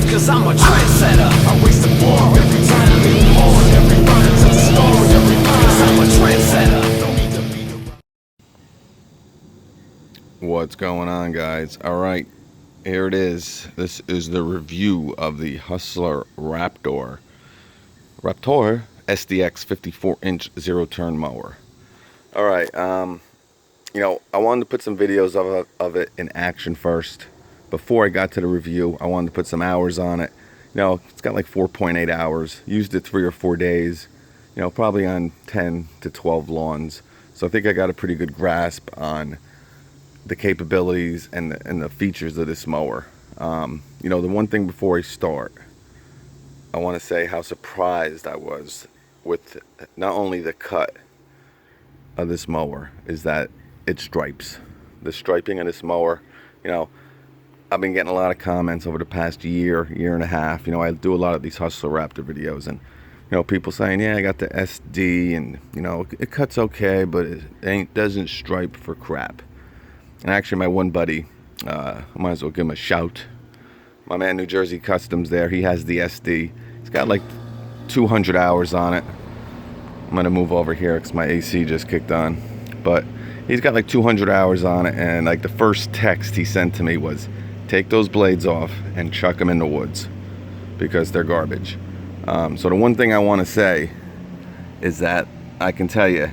cause I'm a trendsetter. I raise the bar every time I lean hard. Every rhyme's a star, every line, cause I'm a trendsetter. Don't need to be the... What's going on, guys? All right, here it is. This is the review of the Hustler Raptor SDX 54-inch zero-turn mower. All right, you know, I wanted to put some videos of it in action first. Before I got to the review, I wanted to put some hours on it. You know, it's got like 4.8 hours. Used it 3 or 4 days. You know, probably on 10 to 12 lawns. So I think I got a pretty good grasp on the capabilities and the features of this mower. You know, the one thing before I start, I want to say how surprised I was with not only the cut of this mower, is that it stripes. The striping of this mower, you know, I've been getting a lot of comments over the past year and a half. You know, I do a lot of these Hustler Raptor videos, and you know, people saying, yeah, I got the SD, and you know, it cuts okay, but it doesn't stripe for crap. And actually, my one buddy, I might as well give him a shout. My man, New Jersey Customs there, he has the SD. He's got like 200 hours on it. I'm gonna move over here because my AC just kicked on. But he's got like 200 hours on it, and like the first text he sent to me was, take those blades off and chuck them in the woods because they're garbage. So the one thing I want to say is that I can tell you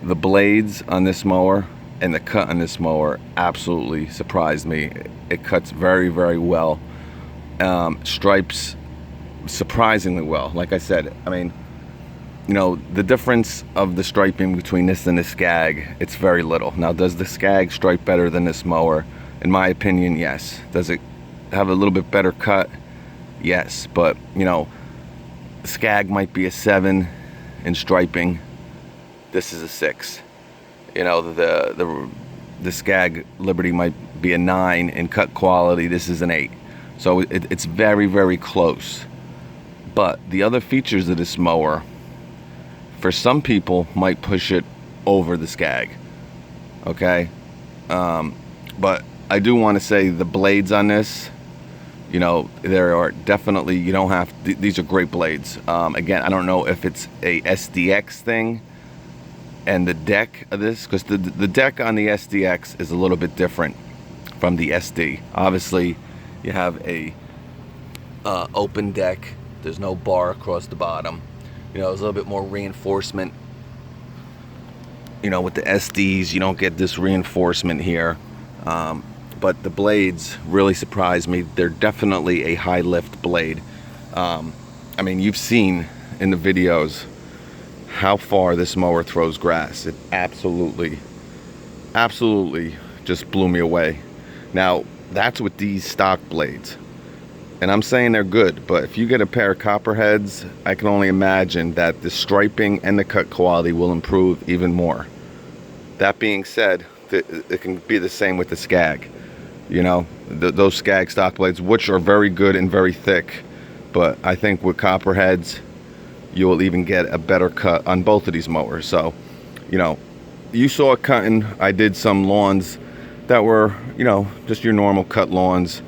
the blades on this mower and the cut on this mower absolutely surprised me. It cuts very, very well. Stripes surprisingly well. Like I said, I mean, you know, the difference of the striping between this and the Scag, it's very little. Now, does the Scag stripe better than this mower? In my opinion, yes. Does it have a little bit better cut? Yes. But, you know, Scag might be a 7 in striping. This is a 6. You know, the Scag Liberty might be a 9 in cut quality. This is an 8. So it's very, very close. But the other features of this mower, for some people, might push it over the Scag. Okay? But I do want to say the blades on this, you know, there are definitely, you don't have, these are great blades. Again, I don't know if it's a SDX thing and the deck of this, because the deck on the SDX is a little bit different from the SD. Obviously, you have a open deck. There's no bar across the bottom. You know, there's a little bit more reinforcement. You know, with the SDs, you don't get this reinforcement here. But the blades really surprised me. They're definitely a high lift blade. I mean, you've seen in the videos how far this mower throws grass. It absolutely just blew me away. Now, that's with these stock blades. And I'm saying they're good, but if you get a pair of copperheads, I can only imagine that the striping and the cut quality will improve even more. That being said, it can be the same with the Scag. You know, those Scag stock blades, which are very good and very thick, but I think with copperheads, you will even get a better cut on both of these mowers. So, you know, you saw it cutting. I did some lawns that were, you know, just your normal cut lawns,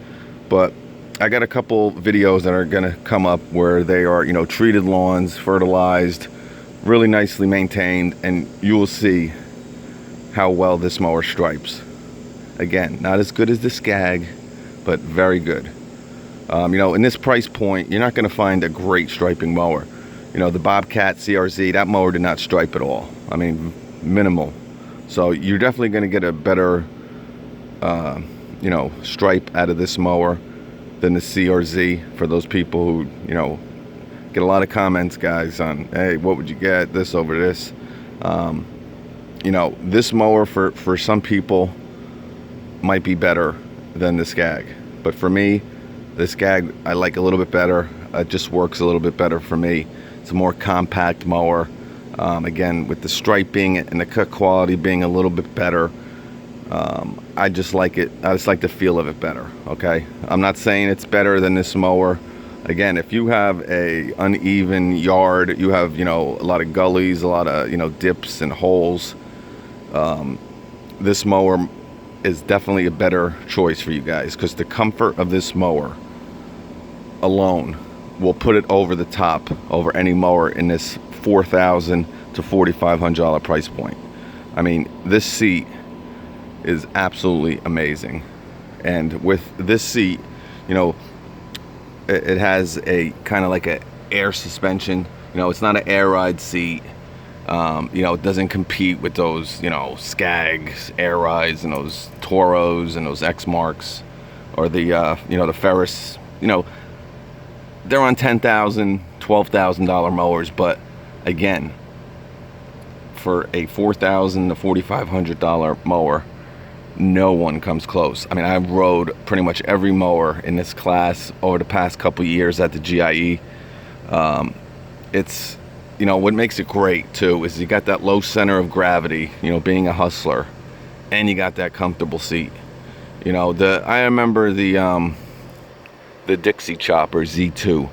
but I got a couple videos that are gonna come up where they are, you know, treated lawns, fertilized, really nicely maintained, and you will see how well this mower stripes. Again, not as good as the Scag, but very good. You know, in this price point, you're not gonna find a great striping mower. You know, the Bobcat CRZ, that mower did not stripe at all. I mean, minimal. So you're definitely gonna get a better, you know, stripe out of this mower than the CRZ, for those people who, you know, get a lot of comments, guys, on, hey, what would you get, this over this. You know, this mower for some people might be better than the Scag, but for me, the Scag I like a little bit better. It just works a little bit better for me. It's a more compact mower. Again, with the striping and the cut quality being a little bit better, I just like it. I just like the feel of it better. Okay, I'm not saying it's better than this mower. Again, if you have a uneven yard, you have, you know, a lot of gullies, a lot of, you know, dips and holes, this mower is definitely a better choice for you guys, because the comfort of this mower alone will put it over the top over any mower in this $4,000 to $4,500 price point. I mean, this seat is absolutely amazing. And with this seat, you know, it has a kind of like a air suspension. You know, it's not an air ride seat. You know, it doesn't compete with those, you know, Scags, air rides, and those Toros and those X Marks, or the, you know, the Ferris. You know, they're on $10,000, $12,000 mowers, but again, for a $4,000 to $4,500 mower, no one comes close. I mean, I've rode pretty much every mower in this class over the past couple years at the GIE. It's, you know, what makes it great too is you got that low center of gravity, you know, being a hustler, and you got that comfortable seat. You know, I remember the Dixie Chopper Z2.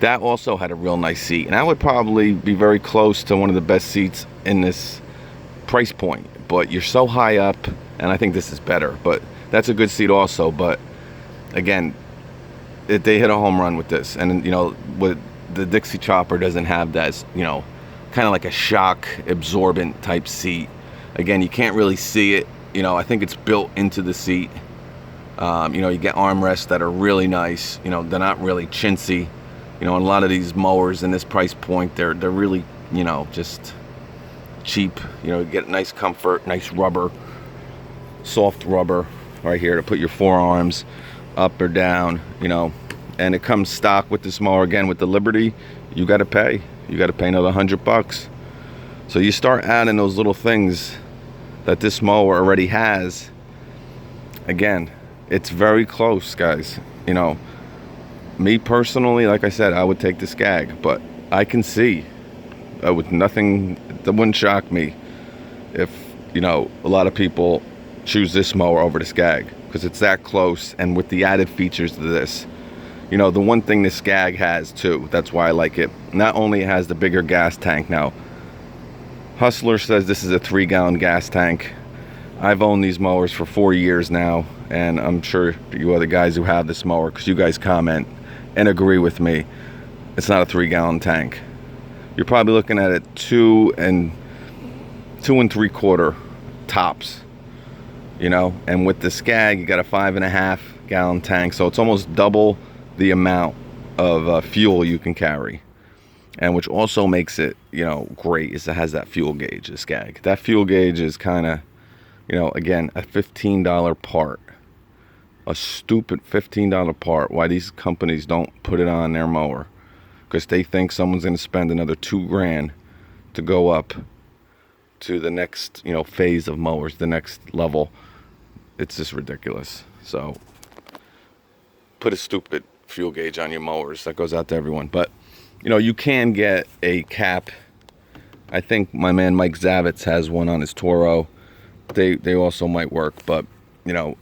That also had a real nice seat, and that would probably be very close to one of the best seats in this price point. But you're so high up, and I think this is better, but that's a good seat also. But again, they hit a home run with this. And you know, with the Dixie Chopper doesn't have that, you know, kind of like a shock absorbent type seat. Again, you can't really see it. You know, I think it's built into the seat. You know, you get armrests that are really nice. You know, they're not really chintzy. You know, and a lot of these mowers in this price point, they're really, you know, just cheap. You know, you get nice comfort, nice rubber, soft rubber right here to put your forearms up or down, you know. And it comes stock with this mower. Again, with the Liberty, you got to pay another $100. So you start adding those little things that this mower already has. Again, it's very close, guys. You know, me personally, like I said, I would take the Scag, but I can see with nothing, that wouldn't shock me if, you know, a lot of people choose this mower over the Scag, because it's that close. And with the added features to this, you know, the one thing the Scag has too, that's why I like it, not only has the bigger gas tank. Now, Hustler says this is a 3-gallon gas tank. I've owned these mowers for 4 years now, and I'm sure you other guys who have this mower, because you guys comment and agree with me, it's not a 3-gallon tank. You're probably looking at it 2 3/4 tops, you know. And with the Scag, you got a 5.5-gallon tank, so it's almost double the amount of fuel you can carry. And which also makes it, you know, great, is it has that fuel gauge, the Scag. That fuel gauge is kind of, you know, again, a $15 part. A stupid $15 part. Why these companies don't put it on their mower? Because they think someone's going to spend another $2,000 to go up to the next, you know, phase of mowers, the next level. It's just ridiculous. So put a stupid fuel gauge on your mowers. That goes out to everyone. But, you know, you can get a cap. I think my man Mike Zavitz has one on his Toro. They also might work, but, you know,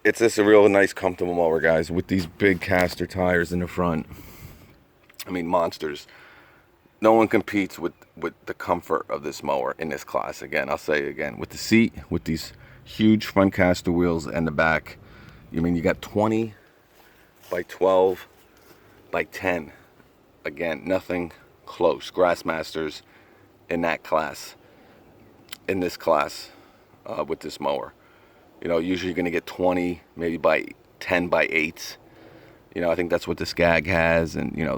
it's just a real nice, comfortable mower, guys, with these big caster tires in the front. I mean, monsters. No one competes with the comfort of this mower in this class. Again, I'll say it again, with the seat, with these huge front caster wheels and the back. I mean, you got 20 by 12 by 10. Again, nothing close. Grassmasters in that class, in this class, with this mower. You know, usually you're going to get 20, maybe by 10 by 8. You know, I think that's what the Scag has, and, you know,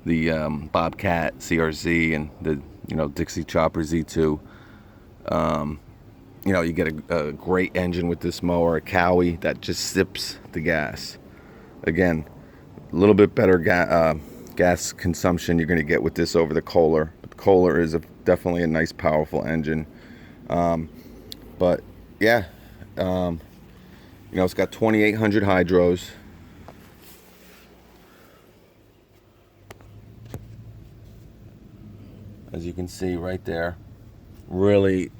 the Bobcat CRZ and the, you know, Dixie Chopper Z2. You know, you get a great engine with this mower, a Cowie that just sips the gas. Again, a little bit better gas consumption you're going to get with this over the Kohler. But the Kohler is definitely a nice, powerful engine. But yeah, you know, it's got 2,800 hydros. As you can see right there, really.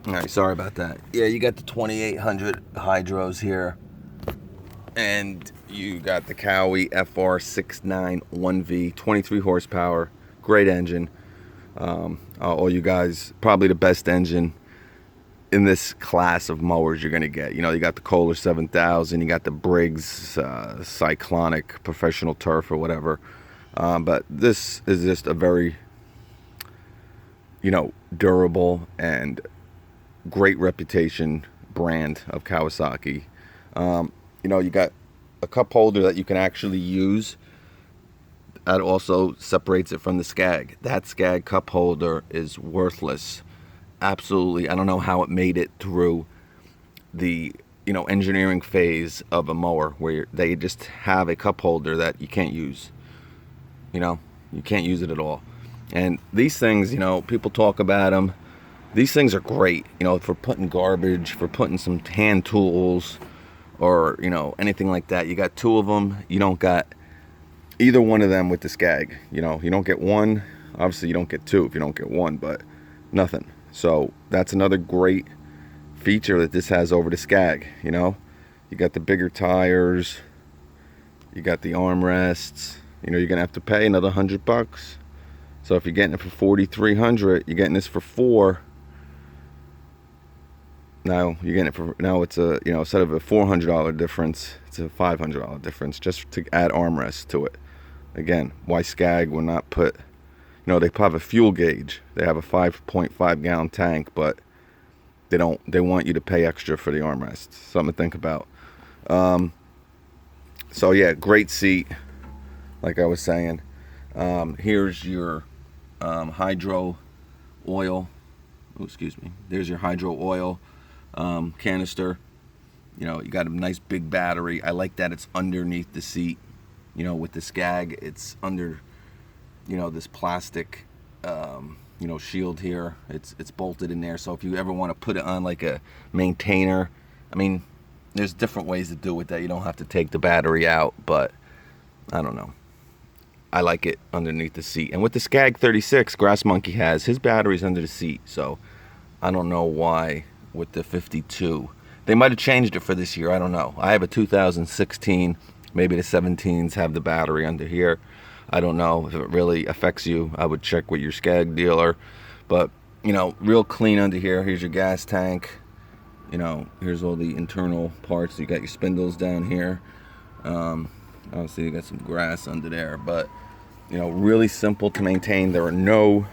All right, sorry about that. Yeah, you got the 2,800 hydros here, and you got the Cowie FR691V, 23 horsepower, great engine. All you guys, probably the best engine in this class of mowers you're gonna get. You know, you got the Kohler 7000, you got the Briggs Cyclonic Professional Turf or whatever. But this is just a very, you know, durable and great reputation brand of Kawasaki. You know, you got a cup holder that you can actually use. That also separates it from the Scag. That Scag cup holder is worthless. Absolutely, I don't know how it made it through the, you know, engineering phase of a mower where they just have a cup holder that you can't use. You know, you can't use it at all. And these things, you know, people talk about them. These things are great, you know, for putting garbage, for putting some hand tools, or, you know, anything like that. You got two of them. You don't got either one of them with the Scag. You know, you don't get one. Obviously, you don't get two if you don't get one, but nothing. So that's another great feature that this has over the Scag. You know, you got the bigger tires, you got the armrests. You know, you're gonna have to pay another $100. So if you're getting it for $4,300, you're getting this for $4. Now you're getting it for, now it's a, you know, instead of a $400 difference, it's a $500 difference just to add armrests to it. Again, why Scag will not put, you know, they have a fuel gauge. They have a 5.5 gallon tank, but they don't, they want you to pay extra for the armrests. Something to think about. So yeah, great seat, like I was saying. Here's your hydro oil. Oh, excuse me. There's your hydro oil canister. You know, you got a nice big battery. I like that it's underneath the seat. You know, with the Scag, it's under, you know, this plastic, you know, shield here. It's bolted in there. So if you ever want to put it on like a maintainer, I mean, there's different ways to do it that you don't have to take the battery out, but I don't know. I like it underneath the seat. And with the Scag 36, Grass Monkey has, his battery's under the seat. So I don't know why with the 52. They might have changed it for this year. I don't know. I have a 2016. Maybe the 17s have the battery under here. I don't know if it really affects you. I would check with your Scag dealer. But, you know, real clean under here. Here's your gas tank. You know, here's all the internal parts. You got your spindles down here. Obviously, you got some grass under there. But, you know, really simple to maintain. There are no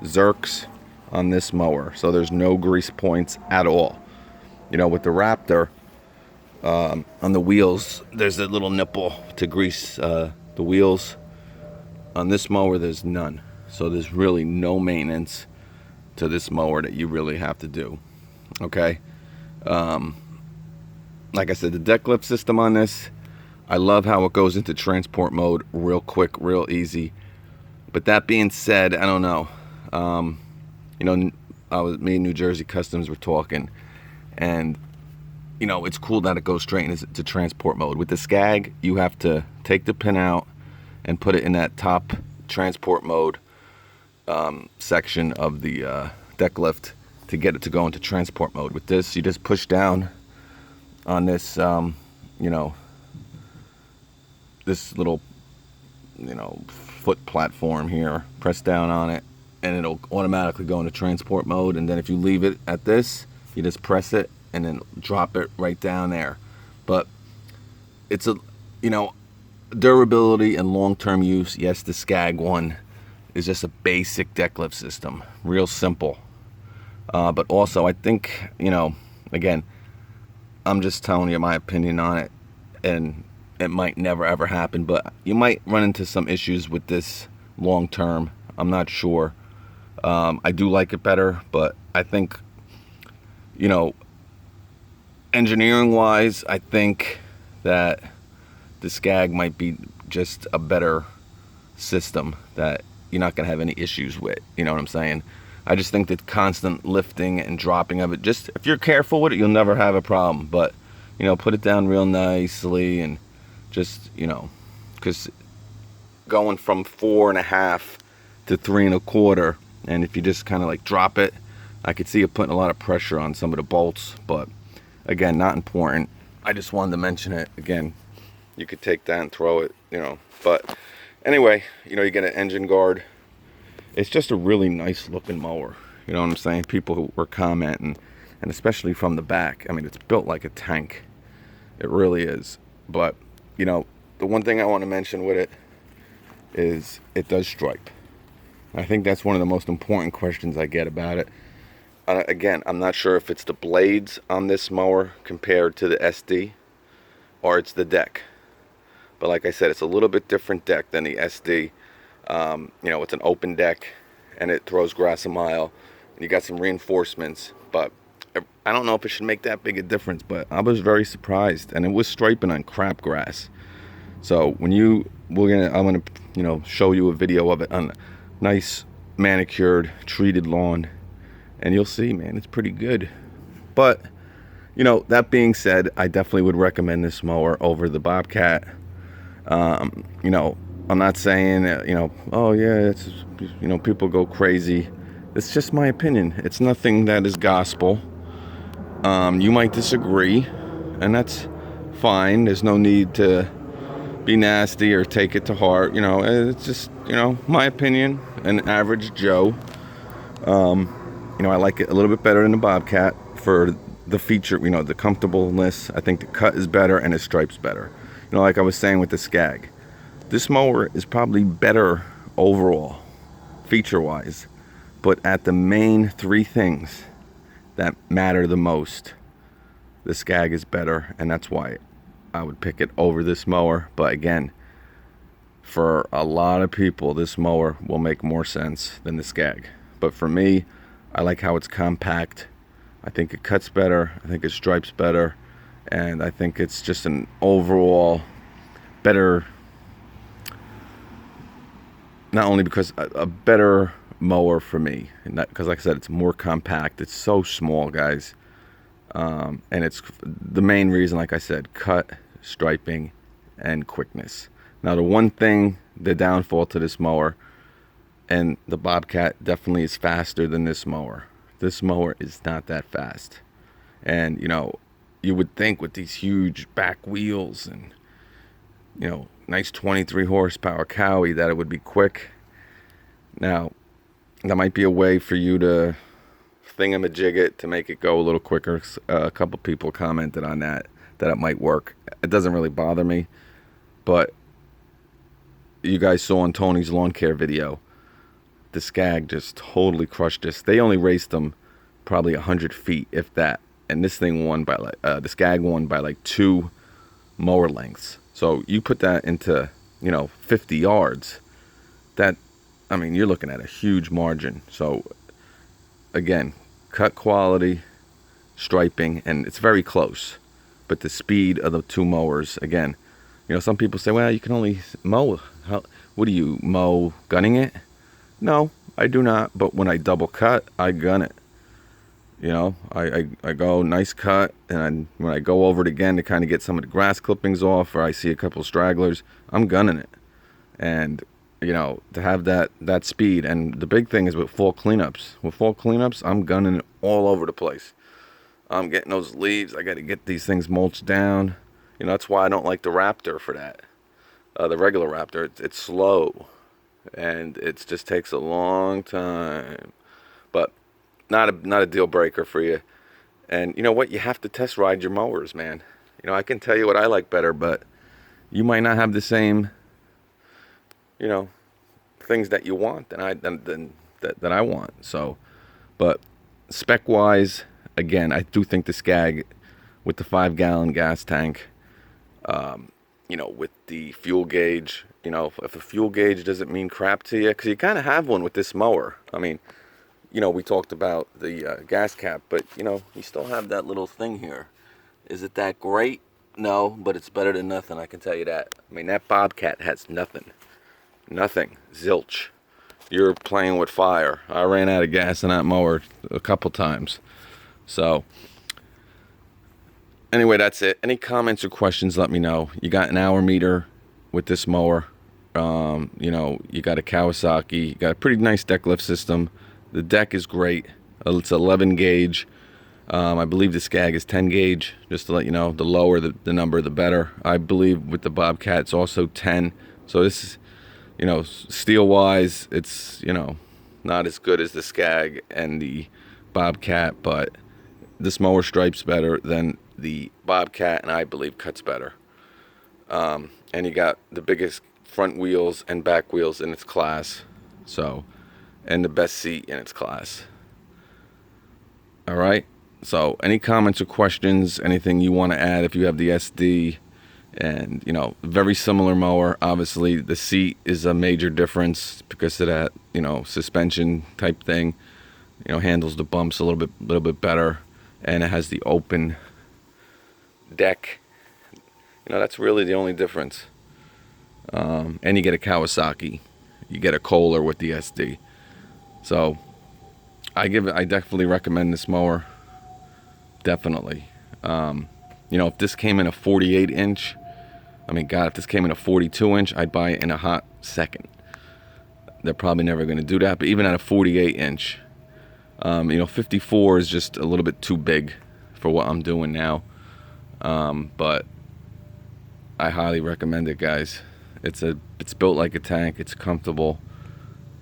zerks on this mower. So there's no grease points at all. You know, with the Raptor, on the wheels, there's a little nipple to grease the wheels. On this mower, there's none. So there's really no maintenance to this mower that you really have to do. Okay? Like I said, the deck lift system on this, I love how it goes into transport mode real quick, real easy. But that being said, I don't know. You know, me and New Jersey Customs were talking, and you know, it's cool that it goes straight into transport mode. With the Scag, you have to take the pin out and put it in that top transport mode section of the deck lift to get it to go into transport mode. With this, you just push down on this, you know, this little, you know, foot platform here. Press down on it, and it'll automatically go into transport mode. And then if you leave it at this, you just press it and then drop it right down there. But it's a, you know, durability and long-term use. Yes, the Scag one is just a basic deck lift system, real simple. But also, I think, you know, again, I'm just telling you my opinion on it, and it might never ever happen, but you might run into some issues with this long term. I'm not sure. I do like it better, but I think, you know, engineering wise, I think that the Scag might be just a better system that you're not going to have any issues with. You know what I'm saying? I just think that constant lifting and dropping of it, just if you're careful with it, you'll never have a problem. But, you know, put it down real nicely and just, you know, because going from 4.5 to 3.25, and if you just kind of like drop it, I could see it putting a lot of pressure on some of the bolts. But again, not important. I just wanted to mention it. Again, you could take that and throw it, you know. But anyway, you know, you get an engine guard. It's just a really nice looking mower. You know what I'm saying? People who were commenting, and especially from the back. I mean, it's built like a tank. It really is. But, you know, the one thing I want to mention with it is it does stripe. I think that's one of the most important questions I get about it. Again, I'm not sure if it's the blades on this mower compared to the SD, or it's the deck. But like I said, it's a little bit different deck than the SD. You know, it's an open deck, and it throws grass a mile. And you got some reinforcements, but I don't know if it should make that big a difference. But I was very surprised, and it was striping on crap grass. So when I'm gonna, you know, show you a video of it on a nice manicured, treated lawn, and you'll see, man, it's pretty good. But, you know, that being said, I definitely would recommend this mower over the Bobcat. You know, I'm not saying, you know, oh yeah, it's, you know, people go crazy. It's just my opinion. It's nothing that is gospel. You might disagree, and that's fine. There's no need to be nasty or take it to heart. You know, it's just, you know, my opinion, an average Joe. You know, I like it a little bit better than the Bobcat for the feature, you know, the comfortableness. I think the cut is better and the stripe's better. You know, like I was saying with the Scag, this mower is probably better overall, feature-wise, but at the main three things that matter the most, the Scag is better, and that's why I would pick it over this mower. But again, for a lot of people, this mower will make more sense than the Scag. But for me, I like how it's compact. I think it cuts better. I think it stripes better. And I think it's just an overall better, not only because a better mower for me, because like I said, it's more compact. It's so small, guys. And it's the main reason, like I said, cut, striping, and quickness. Now, the one thing, the downfall to this mower, and the Bobcat definitely is faster than this mower. This mower is not that fast. And, you know, you would think with these huge back wheels and, you know, nice 23 horsepower Cowie that it would be quick. Now, that might be a way for you to thingamajig it to make it go a little quicker. A couple people commented on that it might work. It doesn't really bother me. But you guys saw on Tony's lawn care video, the Scag just totally crushed this. They only raced them probably 100 feet, if that. And this thing won by like, the Scag won by like 2 mower lengths. So you put that into, you know, 50 yards. That, I mean, you're looking at a huge margin. So again, cut quality, striping, and it's very close. But the speed of the two mowers, again, you know, some people say, well, you can only mow. What do you mow gunning it? No, I do not. But when I double cut, I gun it. You know, I go nice cut, and when I go over it again to kind of get some of the grass clippings off, or I see a couple stragglers, I'm gunning it. And, you know, to have that speed, and the big thing is with fall cleanups. With fall cleanups, I'm gunning it all over the place. I'm getting those leaves. I got to get these things mulched down. You know, that's why I don't like the Raptor for that. The regular Raptor, it's slow, and it just takes a long time. But not a deal breaker for you. And you know what? You have to test ride your mowers, man. You know, I can tell you what I like better, but you might not have the same, you know, things that you want that I want. So, but spec wise, again, I do think the Scag with the 5-gallon gas tank, you know, with the fuel gauge, you know, if a fuel gauge doesn't mean crap to you, because you kind of have one with this mower. I mean, you know, we talked about the gas cap, but, you know, you still have that little thing here. Is it that great? No, but it's better than nothing, I can tell you that. I mean, that Bobcat has nothing. Nothing. Zilch. You're playing with fire. I ran out of gas in that mower a couple times. So, anyway, that's it. Any comments or questions, let me know. You got an hour meter with this mower. You know, you got a Kawasaki. You got a pretty nice deck lift system. The deck is great. It's 11 gauge. I believe the Scag is 10 gauge. Just to let you know, the lower the number, the better. I believe with the Bobcat, it's also 10. So this is, you know, steel-wise, it's, you know, not as good as the Scag and the Bobcat, but this mower stripes better than the Bobcat, and I believe cuts better. And you got the biggest front wheels and back wheels in its class, so, and the best seat in its class. All right, so any comments or questions, anything you want to add if you have the SD? And you know, very similar mower. Obviously the seat is a major difference because of that, you know, suspension type thing, you know, handles the bumps a little bit better, and it has the open deck. You know, that's really the only difference. And you get a Kawasaki, you get a Kohler with the SD. So I definitely recommend this mower. Definitely. You know, if this came in a 48 inch, I mean, God, if this came in a 42 inch, I'd buy it in a hot second. They're probably never going to do that, but even at a 48 inch, you know, 54 is just a little bit too big for what I'm doing now. But I highly recommend it, guys. It's built like a tank, it's comfortable,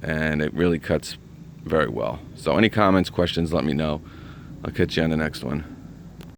and it really cuts very well. So any comments, questions, let me know. I'll catch you on the next one.